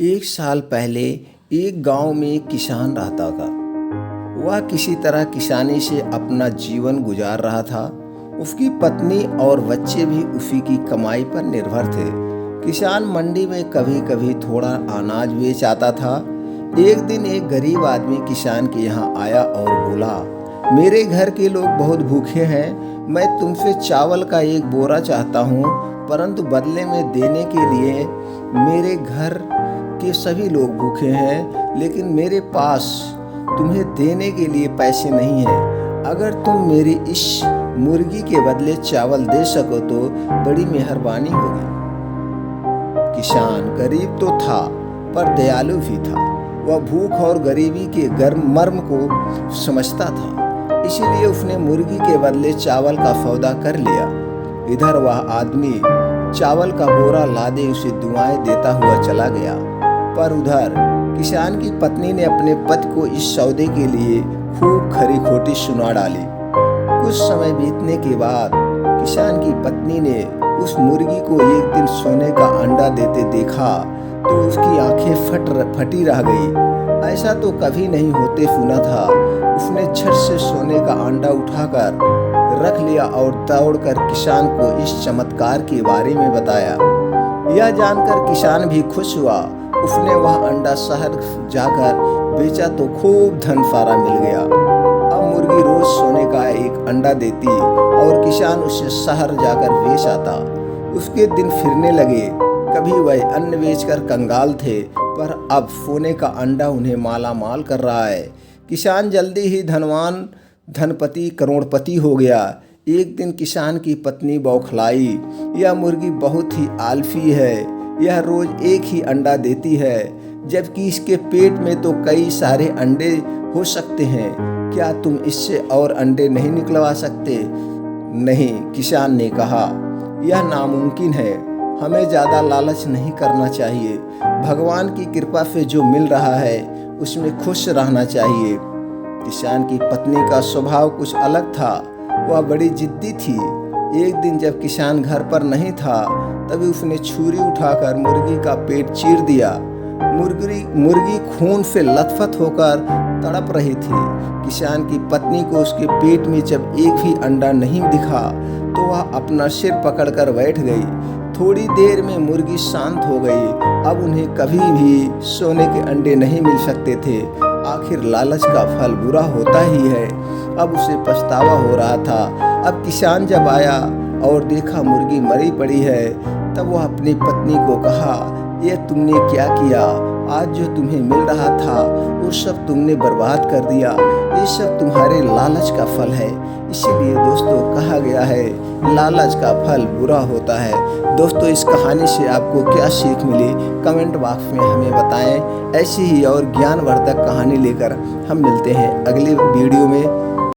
एक साल पहले एक गांव में एक किसान रहता था। वह किसी तरह किसानी से अपना जीवन गुजार रहा था। उसकी पत्नी और बच्चे भी उसी की कमाई पर निर्भर थे। किसान मंडी में कभी कभी थोड़ा अनाज बेच आता था। एक दिन एक गरीब आदमी किसान के यहाँ आया और बोला, मेरे घर के लोग बहुत भूखे हैं। मैं तुमसे चावल का एक बोरा चाहता हूँ, परंतु बदले में देने के लिए मेरे घर के सभी लोग भूखे हैं, लेकिन मेरे पास तुम्हें देने के लिए पैसे नहीं हैं। अगर तुम मेरी इस मुर्गी के बदले चावल दे सको तो बड़ी मेहरबानी होगी। किसान गरीब तो था पर दयालु भी था। वह भूख और गरीबी के मर्म को समझता था, इसीलिए उसने मुर्गी के बदले चावल का सौदा कर लिया। इधर वह आदमी चावल का बोरा लादे उसे दुआएं देता हुआ चला गया, पर उधर किसान की पत्नी ने अपने पति को इस सौदे के लिए खूब खरी खोटी सुना डाली। कुछ समय बीतने के बाद किसान की पत्नी ने उस मुर्गी को एक दिन सोने का अंडा देते देखा तो उसकी आंखें फटी रह गई। ऐसा तो कभी नहीं होते सुना था। उसने झट से सोने का अंडा उठाकर रख लिया और दौड़कर किसान को इस चमत्कार के बारे में बताया। यह जानकर किसान भी खुश हुआ। उसने वह अंडा शहर जाकर बेचा तो खूब धन सारा मिल गया। अब मुर्गी रोज सोने का एक अंडा देती और किसान उसे शहर जाकर बेच आता। उसके दिन फिरने लगे। कभी वह अन्न बेचकर कंगाल थे, पर अब सोने का अंडा उन्हें माला माल कर रहा है। किसान जल्दी ही धनवान, धनपति, करोड़पति हो गया। एक दिन किसान की पत्नी बौखलाई, यह मुर्गी बहुत ही आलसी है। यह रोज एक ही अंडा देती है, जबकि इसके पेट में तो कई सारे अंडे हो सकते हैं। क्या तुम इससे और अंडे नहीं निकलवा सकते? नहीं, किसान ने कहा, यह नामुमकिन है। हमें ज़्यादा लालच नहीं करना चाहिए। भगवान की कृपा से जो मिल रहा है उसमें खुश रहना चाहिए। किसान की पत्नी का स्वभाव कुछ अलग था। वह बड़ी जिद्दी थी। एक दिन जब किसान घर पर नहीं था, तभी उसने छुरी उठाकर मुर्गी का पेट चीर दिया। मुर्गी खून से लथपथ होकर तड़प रही थी। किसान की पत्नी को उसके पेट में जब एक भी अंडा नहीं दिखा तो वह अपना सिर पकड़कर बैठ गई। थोड़ी देर में मुर्गी शांत हो गई। अब उन्हें कभी भी सोने के अंडे नहीं मिल सकते थे। आखिर लालच का फल बुरा होता ही है। अब उसे पछतावा हो रहा था। अब किसान जब आया और देखा मुर्गी मरी पड़ी है, तब वह अपनी पत्नी को कहा, ये तुमने क्या किया? आज जो तुम्हें मिल रहा था वो सब तुमने बर्बाद कर दिया। ये सब तुम्हारे लालच का फल है। इसीलिए दोस्तों कहा गया है, लालच का फल बुरा होता है। दोस्तों, इस कहानी से आपको क्या सीख मिली, कमेंट बॉक्स में हमें बताएं। ऐसी ही और ज्ञानवर्धक कहानी लेकर हम मिलते हैं अगले वीडियो में।